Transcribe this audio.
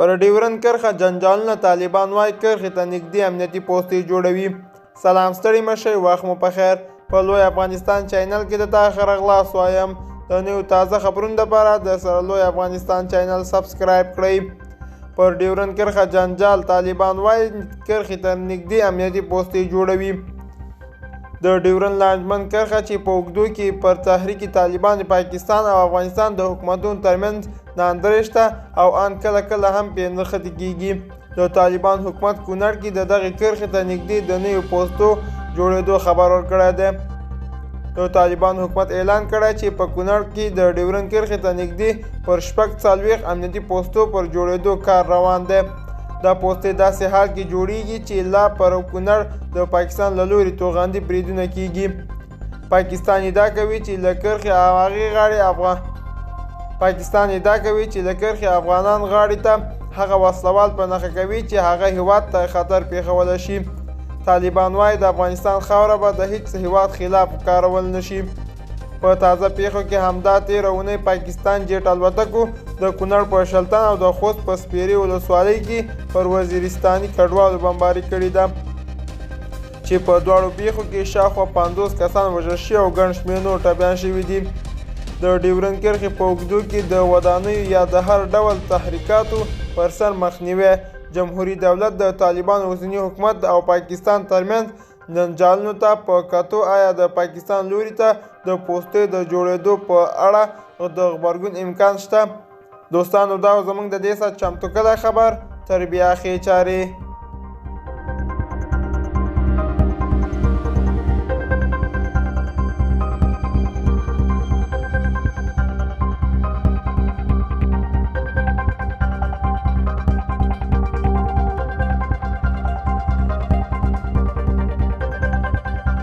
پر ډیورند کرښه جنجالونه طالبان وايي کرښې ته نږدې امنیتي پوستې جوړوي. سلام ستړي مه شئ، وخت مو پخیر. په لوی افغانستان چینل کې د تا ښه راغلاست وایم. د نویو تازه خبرونو لپاره د سره لوی افغانستان چینل سبسکرایب کړئ. پر ډیورند کرښه جنجال طالبان وايي کرښې ته نږدې امنیتي پوستې جوړوي. د ډیورند لاجمن کرښه چې په اوږدو کې پر تحریک طالبان پاکستان او افغانستان د حکومتونو ترمنځ ناندرۍ شته او ان کله کله هم پرې نښتې کېږي. د طالبان حکومت کونړ کې د دغې کرښې ته نږدې د نویو پوستو جوړېدو خبر ورکړی دی. د طالبان حکومت اعلان کړی چې په کونړ کې د ډیورند کرښې ته نږدې پر 46 امنیتي پوستو پر جوړېدو کار روان دی. دا پوستې داسې حال کې جوړیږي چې لا پر کونړ د پاکستان له لوري توغندي بریدونه کیږي. پاکستان ادعا کوي چې له کرښې افغانان غاړې ته هغه وسلوال په نښه کوي چې هغه هیواد ته خطر پیښولی شي. طالبان وايي د افغانستان خاوره به د هیڅ هیواد خلاف کارول نشي. په تازه پیښو کې همدا تېره اونۍ پاکستان جیټ الوتکو د کونړ په شلتن او د خوست په سپیرې ولسوالۍ کې پر وزیرستاني کډوالو بمباري کړې ده چې په دواړو پیښو کې شاوخوا 50 کسان وژل شوي او ګڼ شمېر نور ټپیان شوي دي. د ډیورند کرښې په اوږدو کې د ودانیو یا د هر ډول تحریکاتو پر سر مخنیوی. جمهوري دولت د طالبان اوسني حکومت او پاکستان ترمنځ جنجالونو ته په کتو آیا د پاکستان لوري ته د پوستې د جوړېدو په اړه د غبرګون امکان شته؟ دوستانو دا زموږ د دې ساعت چمتو کلی خبر. تر بیا ښې چارې.